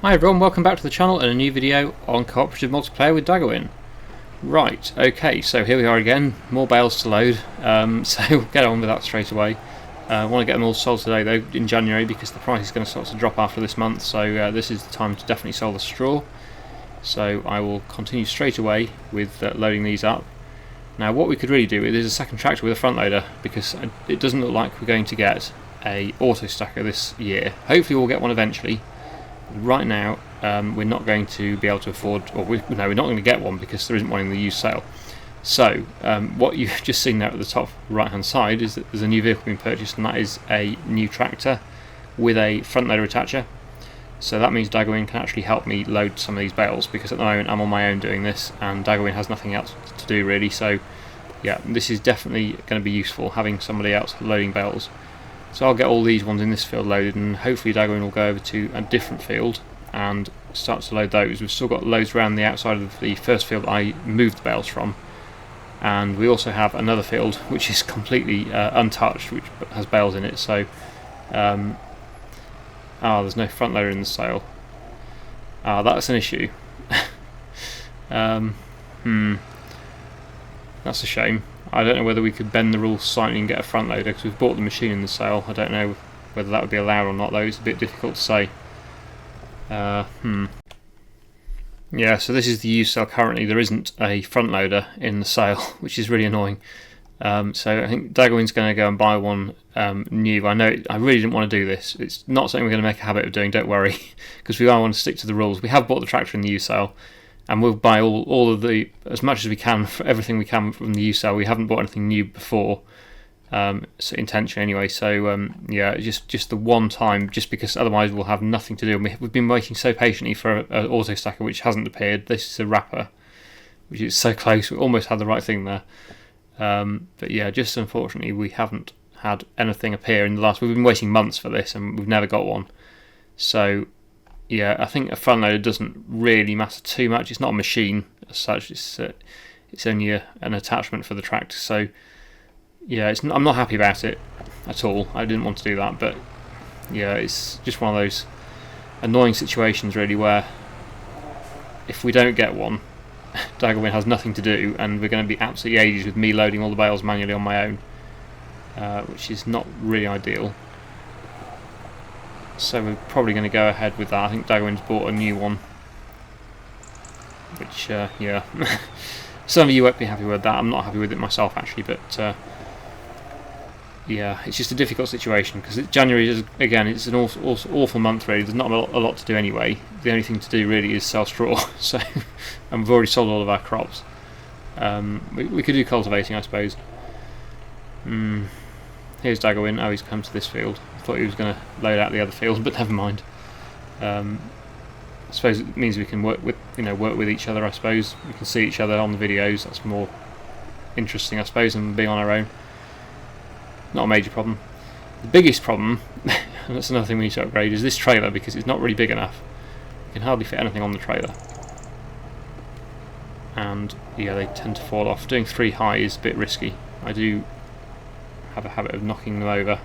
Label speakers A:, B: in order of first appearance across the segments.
A: Hi everyone, welcome back to the channel and a new video on cooperative multiplayer with Daggerwin. Right, okay, so here we are again, more bales to load, so we'll get on with that straight away. I want to get them all sold today though, in January, because the price is going to start to drop after this month, so this is the time to definitely sell the straw. So I will continue straight away with loading these up. Now what we could really do is a second tractor with a front loader, because it doesn't look like we're going to get a auto stacker this year. Hopefully we'll get one eventually. Right now, we're not going to be able to afford, or we're not going to get one because there isn't one in the used sale. So, what you've just seen there at the top right hand side is that there's a new vehicle being purchased, and that is a new tractor with a front loader attacher. So that means Daggerwin can actually help me load some of these bales, because at the moment I'm on my own doing this and Daggerwin has nothing else to do really. So yeah, this is definitely going to be useful, having somebody else loading bales. So I'll get all these ones in this field loaded, and hopefully Daggerwin will go over to a different field and start to load those. We've still got loads around the outside of the first field I moved the bales from, and we also have another field which is completely untouched, which has bales in it. So there's no front loader in the sale. That's an issue. That's a shame. I don't know whether we could bend the rules slightly and get a front loader, because we've bought the machine in the sale. I don't know whether that would be allowed or not though, it's a bit difficult to say. Yeah, so this is the used sale currently. There isn't a front loader in the sale, which is really annoying. So I think Daggerwin's going to go and buy one new. I know I really didn't want to do this. It's not something we're going to make a habit of doing, don't worry, because we want to stick to the rules. We have bought the tractor in the used sale, and we'll buy all of the, as much as we can, for everything we can from the used sale. We haven't bought anything new before, so intentionally anyway. So yeah, just the one time, just because otherwise we'll have nothing to do. We've been waiting so patiently for an auto stacker which hasn't appeared. This is a wrapper, which is so close. We almost had the right thing there, but yeah, just unfortunately we haven't had anything appear in the last. We've been waiting months for this, and we've never got one. So yeah, I think a front loader doesn't really matter too much. It's not a machine as such. It's only an attachment for the tractor. So yeah, I'm not happy about it at all. I didn't want to do that, but yeah, it's just one of those annoying situations really, where if we don't get one, Daggerwin has nothing to do, and we're going to be absolutely ages with me loading all the bales manually on my own, which is not really ideal. So we're probably going to go ahead with that. I think Daggerwin's bought a new one, which yeah, some of you won't be happy with that. I'm not happy with it myself actually, but yeah, it's just a difficult situation, because January is, again, it's an awful month really. There's not a lot to do anyway. The only thing to do really is sell straw. So, and we've already sold all of our crops. We could do cultivating, I suppose. Here's Daggerwin. Oh, he's come to this field. I thought he was going to load out the other field, but never mind. I suppose it means we can work with each other. I suppose we can see each other on the videos. That's more interesting, I suppose, than being on our own. Not a major problem. The biggest problem, and that's another thing we need to upgrade, is this trailer, because it's not really big enough. You can hardly fit anything on the trailer, and yeah, they tend to fall off. Doing 3 high is a bit risky. I do have a habit of knocking them over,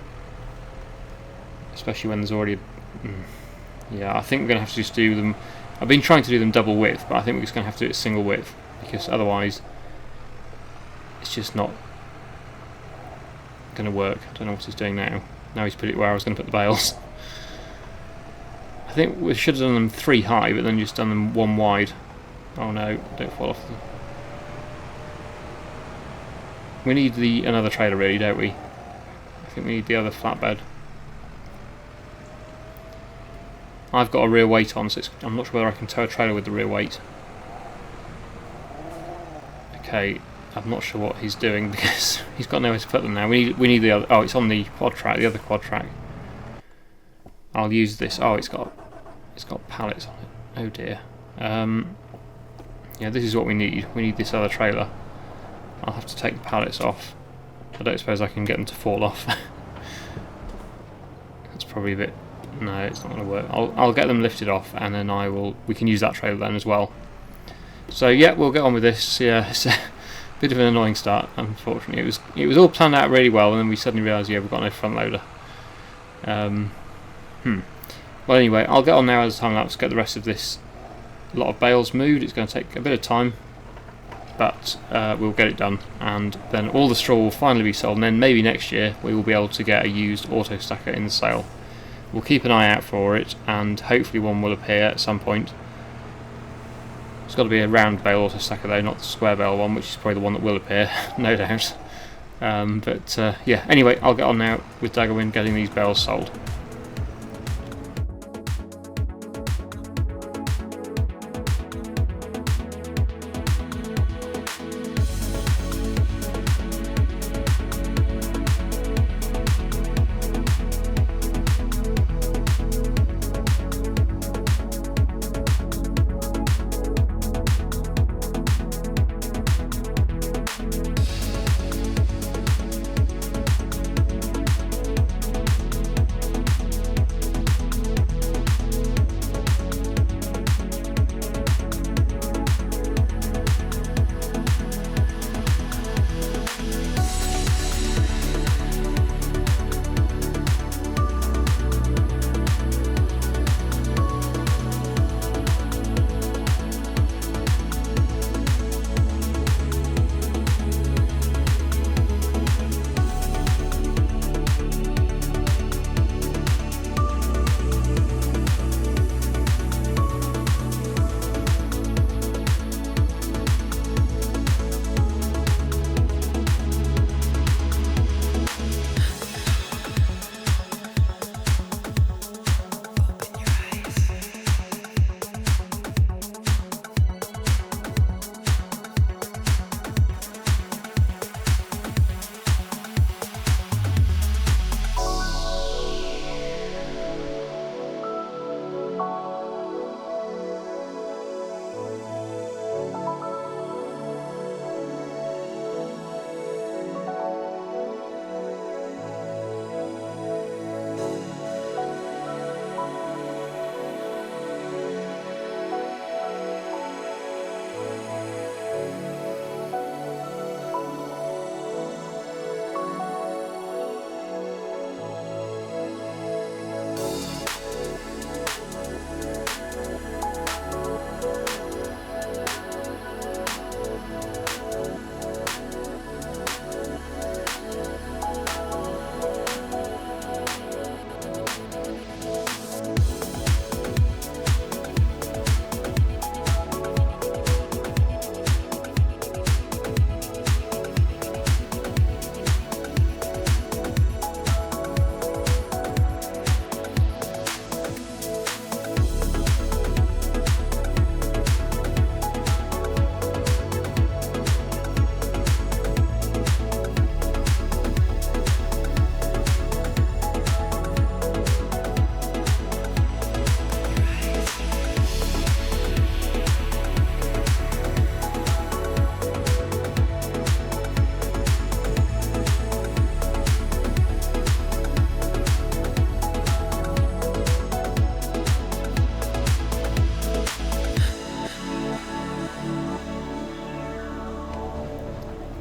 A: especially when there's already yeah, I think we're going to have to just do them. I've been trying to do them double width, but I think we're just going to have to do it single width, because otherwise it's just not going to work. I don't know what he's doing now. Now he's put it where I was going to put the bales. I think we should have done them 3 high, but then just done them 1 wide. Oh no, don't fall off. We need another trailer really, don't we? I think we need the other flatbed. I've got a rear weight on, so I'm not sure whether I can tow a trailer with the rear weight. Okay, I'm not sure what he's doing, because he's got nowhere to put them now. We need the other. Oh, it's on the quad track, the other quad track. I'll use this. Oh, it's got pallets on it. Oh dear. Yeah, this is what we need. We need this other trailer. I'll have to take the pallets off. I don't suppose I can get them to fall off. That's probably a bit. No, it's not going to work. I'll get them lifted off, and then we can use that trailer then as well. So yeah, we'll get on with this. Yeah. Bit of an annoying start, unfortunately. It was all planned out really well, and then we suddenly realised, yeah, we've got no front loader. Well, anyway, I'll get on now as a time lapse, get the rest of this lot of bales moved. It's going to take a bit of time, but we'll get it done, and then all the straw will finally be sold, and then maybe next year we will be able to get a used auto stacker in the sale. We'll keep an eye out for it, and hopefully one will appear at some point. It's got to be a round bale auto stacker though, not the square bale one, which is probably the one that will appear, no doubt. Yeah, anyway, I'll get on now with Daggerwin getting these bales sold.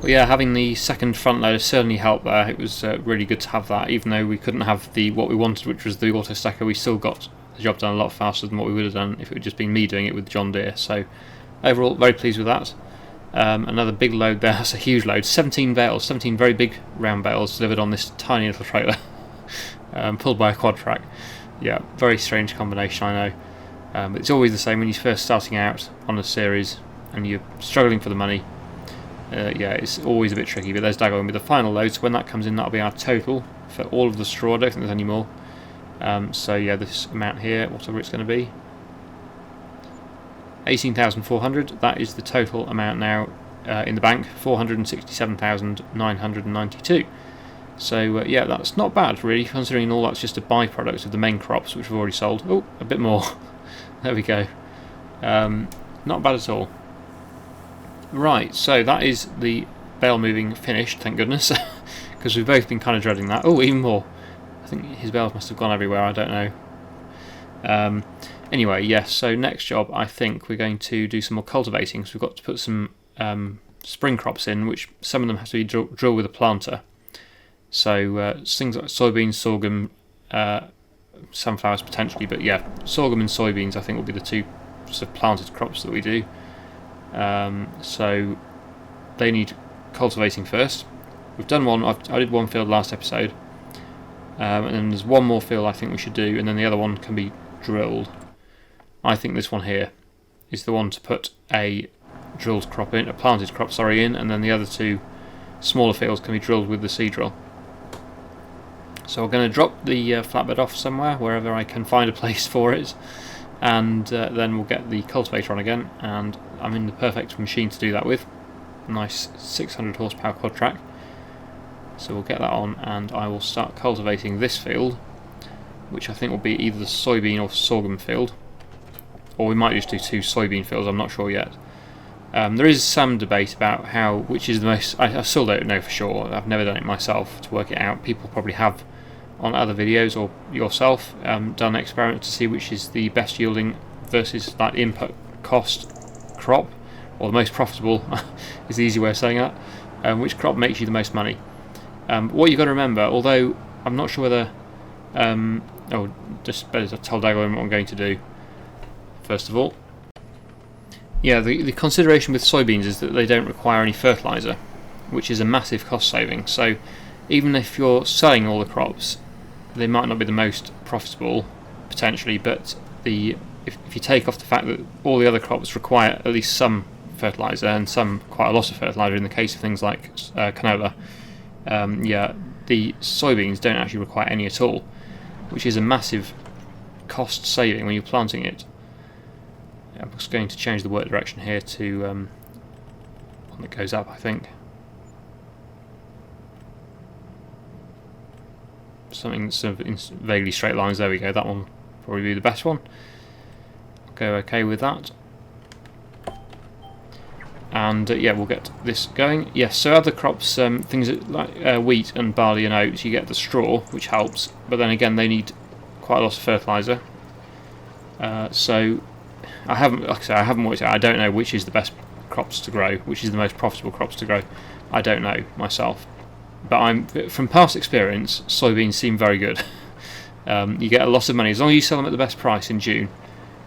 A: But yeah, having the second front loader certainly helped there. It was really good to have that, even though we couldn't have what we wanted, which was the auto stacker. We still got the job done a lot faster than what we would have done if it had just been me doing it with John Deere. So overall, very pleased with that. Another big load there. That's a huge load. 17 bales, 17 very big round bales delivered on this tiny little trailer, pulled by a quad track. Yeah, very strange combination, I know. But it's always the same when you're first starting out on a series and you're struggling for the money. Yeah, it's always a bit tricky, but there's Daggerwin with the final load, so when that comes in, that'll be our total for all of the straw. I don't think there's any more. So yeah, this amount here, whatever it's going to be, 18,400, that is the total amount now in the bank, 467,992. So yeah, that's not bad really, considering all that's just a byproduct of the main crops which we've already sold. Oh, a bit more. There we go. Not bad at all. Right, so that is the bale moving finished, thank goodness, because we've both been kind of dreading that. Oh, even more. I think his bales must have gone everywhere, I don't know. Anyway, yes, so next job I think we're going to do some more cultivating, because we've got to put some spring crops in, which some of them have to be drilled with a planter. So things like soybeans, sorghum, sunflowers potentially, but yeah, sorghum and soybeans I think will be the two sort of planted crops that we do. So they need cultivating first. We've done one. I did one field last episode, and then there's one more field I think we should do, and then the other one can be drilled. I think this one here is the one to put a drilled crop in, a planted crop, sorry, in, and then the other two smaller fields can be drilled with the seed drill. So we're going to drop the flatbed off somewhere, wherever I can find a place for it, and then we'll get the cultivator on again, and I'm in the perfect machine to do that with. Nice 600 horsepower quad track. So we'll get that on, and I will start cultivating this field, which I think will be either the soybean or sorghum field, or we might just do two soybean fields, I'm not sure yet. There is some debate about which is the most. I still don't know for sure. I've never done it myself to work it out. People probably have on other videos, or yourself done experiments to see which is the best yielding versus like input cost crop, or the most profitable is the easy way of saying that. Which crop makes you the most money? What you've got to remember, although I'm not sure whether just better to tell Daggerwin what I'm going to do first of all. Yeah, the consideration with soybeans is that they don't require any fertiliser, which is a massive cost saving. So even if you're selling all the crops, they might not be the most profitable potentially, but if you take off the fact that all the other crops require at least some fertiliser, and some quite a lot of fertiliser in the case of things like canola, the soybeans don't actually require any at all, which is a massive cost saving when you're planting it. I'm just going to change the work direction here to one that goes up, I think. Something sort of in vaguely straight lines, there we go, that one will probably be the best one. Go okay with that. And yeah, we'll get this going. Yes, so other crops, things like wheat and barley and oats, you get the straw, which helps, but then again they need quite a lot of fertiliser. So I haven't, like I say, I haven't worked out. I don't know which is the best crops to grow, which is the most profitable crops to grow. I don't know myself, but from past experience, soybeans seem very good. You get a lot of money as long as you sell them at the best price in June.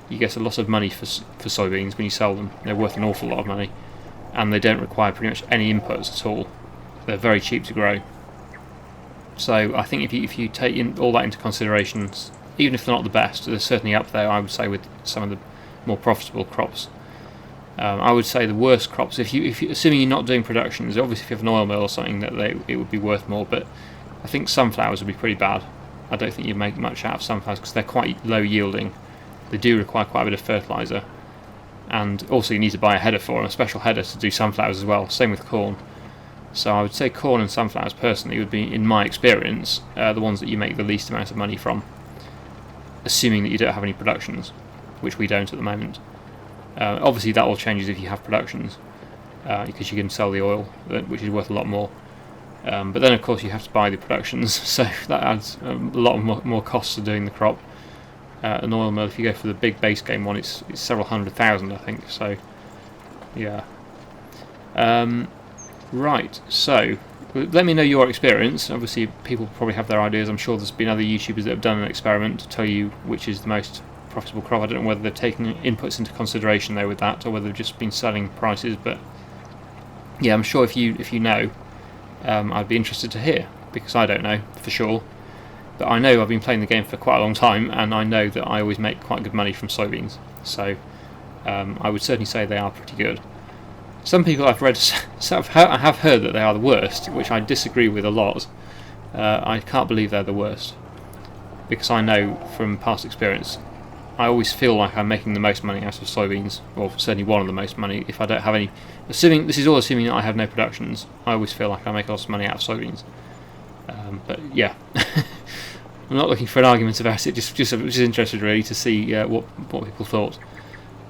A: You get a lot of money for soybeans when you sell them. They're worth an awful lot of money, and they don't require pretty much any inputs at all. They're very cheap to grow. So I think if you take all that into consideration, even if they're not the best, they're certainly up there, I would say, with some of the more profitable crops. I would say the worst crops, if you assuming you're not doing productions, obviously if you have an oil mill or something, that it would be worth more, but I think sunflowers would be pretty bad. I don't think you'd make much out of sunflowers because they're quite low yielding. They do require quite a bit of fertiliser, and also you need to buy a header for them, a special header to do sunflowers as well, same with corn. So I would say corn and sunflowers personally would be, in my experience, the ones that you make the least amount of money from, assuming that you don't have any productions, which we don't at the moment. Obviously that all changes if you have productions, because you can sell the oil, which is worth a lot more. But then of course you have to buy the productions, so that adds a lot more costs to doing the crop. An oil mill, if you go for the big base game one, it's several $100,000, I think. So yeah. Right, so let me know your experience. Obviously people probably have their ideas. I'm sure there's been other YouTubers that have done an experiment to tell you which is the most profitable crop. I don't know whether they've taken inputs into consideration there with that, or whether they've just been selling prices, but yeah, I'm sure if you know, I'd be interested to hear, because I don't know for sure. But I know I've been playing the game for quite a long time, and I know that I always make quite good money from soybeans. So I would certainly say they are pretty good. Some people I've read, I have heard that they are the worst, which I disagree with a lot. I can't believe they're the worst, because I know from past experience, I always feel like I'm making the most money out of soybeans, or certainly one of the most money. If I don't have any, this is all assuming that I have no productions, I always feel like I make lots of money out of soybeans. But yeah. I'm not looking for an argument about it, just interested really to see what people thought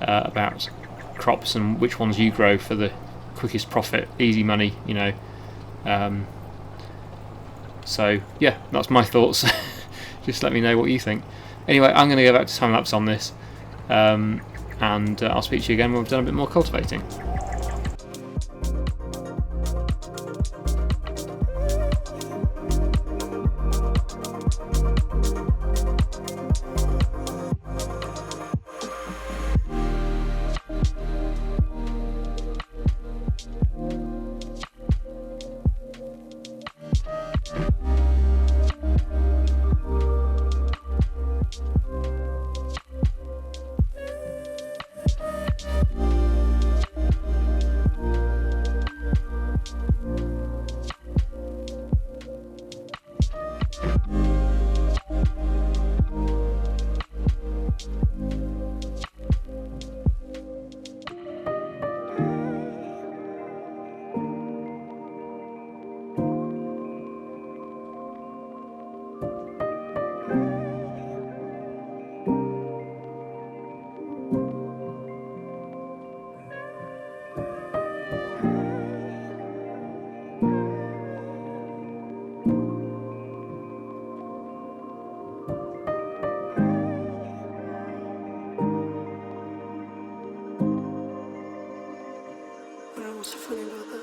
A: about crops and which ones you grow for the quickest profit, easy money, you know. So yeah, that's my thoughts. Just let me know what you think. Anyway, I'm going to go back to time lapse on this, and I'll speak to you again when we've done a bit more cultivating.
B: so funny about that?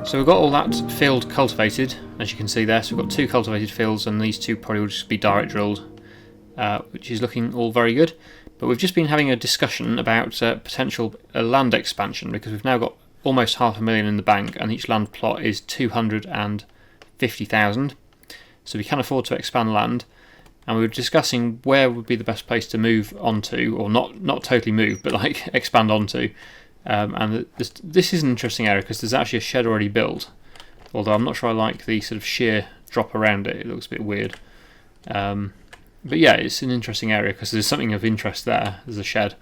A: So we've got all that field cultivated, as you can see there. So we've got 2 cultivated fields, and these 2 probably will just be direct drilled, which is looking all very good. But we've just been having a discussion about potential land expansion, because we've now got almost $500,000 in the bank, and each land plot is 250,000. So we can afford to expand land, and we were discussing where would be the best place to move onto, or not totally move, but like expand onto. And this is an interesting area because there's actually a shed already built, although I'm not sure I like the sort of sheer drop around it. It looks a bit weird, but yeah, it's an interesting area because there's something of interest there. There's a shed,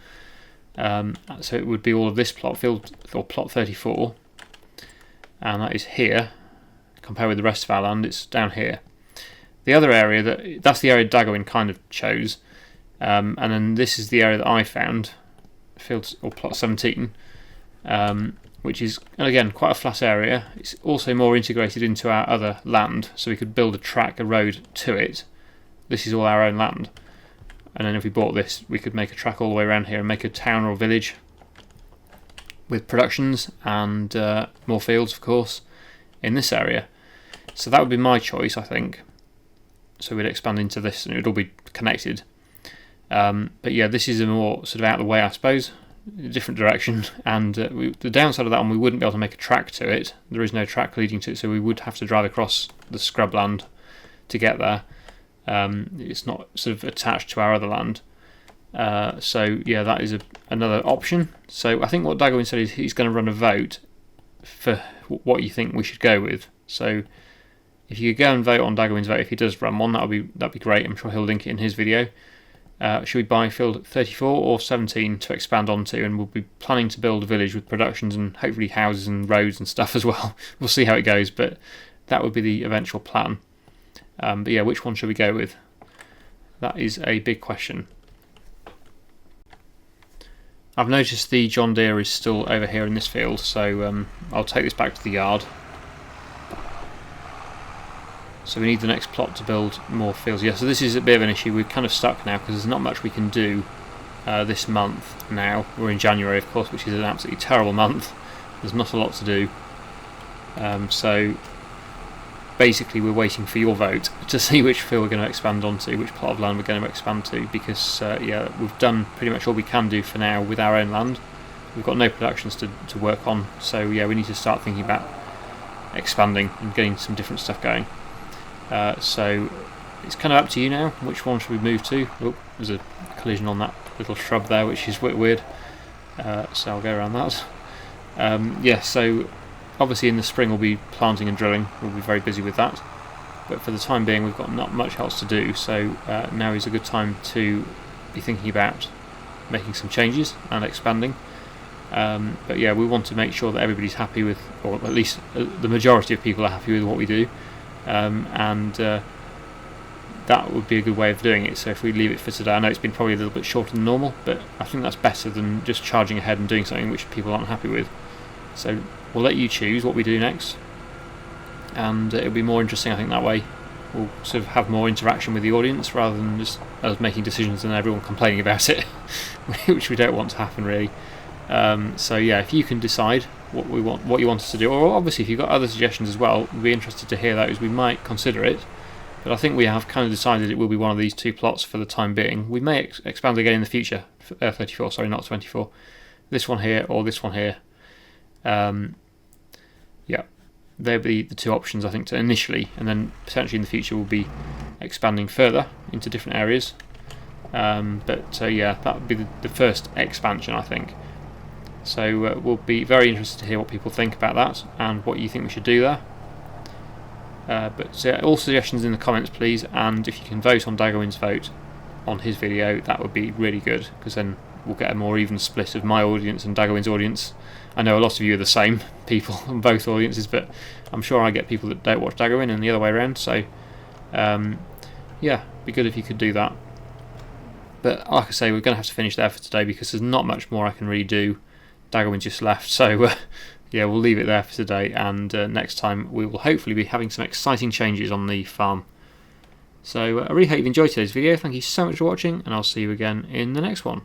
A: so it would be all of this plot, field or plot 34, and that is here. Compared with the rest of our land, it's down here. The other area, that's the area Daggerwin kind of chose, and then this is the area that I found, field or plot 17. Which is, again, quite a flat area. It's also more integrated into our other land, so we could build a road to it. This is all our own land, and then if we bought this, we could make a track all the way around here and make a town or a village with productions and more fields, of course, in this area. So that would be my choice, I think. So we'd expand into this, and it would all be connected. But yeah, this is a more sort of out of the way, I suppose. A different direction, and the downside of that one, we wouldn't be able to make a track to it. There is no track leading to it, so we would have to drive across the scrubland to get there. It's not sort of attached to our other land, so yeah, that is another option. So I think what Daggerwin said is he's going to run a vote for what you think we should go with. So if you could go and vote on Daggerwin's vote, if he does run one, that'd be great. I'm sure he'll link it in his video. Should we buy field 34 or 17 to expand onto, and we'll be planning to build a village with productions and hopefully houses and roads and stuff as well. We'll see how it goes, but that would be the eventual plan. But yeah, which one should we go with? That is a big question. I've noticed the John Deere is still over here in this field, so I'll take this back to the yard. So we need the next plot to build more fields. Yeah, so this is a bit of an issue. We're kind of stuck now because there's not much we can do this month now. We're in January, of course, which is an absolutely terrible month. There's not a lot to do. So basically we're waiting for your vote to see which field we're going to expand onto, which plot of land we're going to expand to, because yeah, we've done pretty much all we can do for now with our own land. We've got no productions to work on, so yeah, we need to start thinking about expanding and getting some different stuff going. So it's kind of up to you now. Which one should we move to? Oh, there's a collision on that little shrub there, which is a bit weird. So I'll go around that. Yeah, so obviously in the spring we'll be planting and drilling. We'll be very busy with that. But for the time being, we've got not much else to do. So now is a good time to be thinking about making some changes and expanding. But yeah, we want to make sure that everybody's happy with, or at least the majority of people are happy with what we do. And that would be a good way of doing it. So if we leave it for today, I know it's been probably a little bit shorter than normal, but I think that's better than just charging ahead and doing something which people aren't happy with. So we'll let you choose what we do next, and it'll be more interesting, I think, that way. We'll sort of have more interaction with the audience rather than just us making decisions and everyone complaining about it, which we don't want to happen really. So yeah, if you can decide what you want us to do, or obviously if you've got other suggestions as well, we'd be interested to hear those. We might consider it, But I think we have kind of decided it will be one of these 2 plots for the time being. We may expand again in the future. 34, sorry, not 24. This one here or this one here. Yeah, they'll be the 2 options I think to initially, and then potentially in the future we'll be expanding further into different areas. Yeah, that would be the first expansion, I think. So we'll be very interested to hear what people think about that and what you think we should do there. All suggestions in the comments, please, and if you can vote on Daggerwin's vote on his video, that would be really good, because then we'll get a more even split of my audience and Daggerwin's audience. I know a lot of you are the same people on both audiences, but I'm sure I get people that don't watch Daggerwin and the other way around, so yeah, it'd be good if you could do that. But like I say, we're going to have to finish there for today because there's not much more I can really do. Daggerwin just left, so yeah, we'll leave it there for today, and next time we will hopefully be having some exciting changes on the farm. So I really hope you've enjoyed today's video. Thank you so much for watching, and I'll see you again in the next one.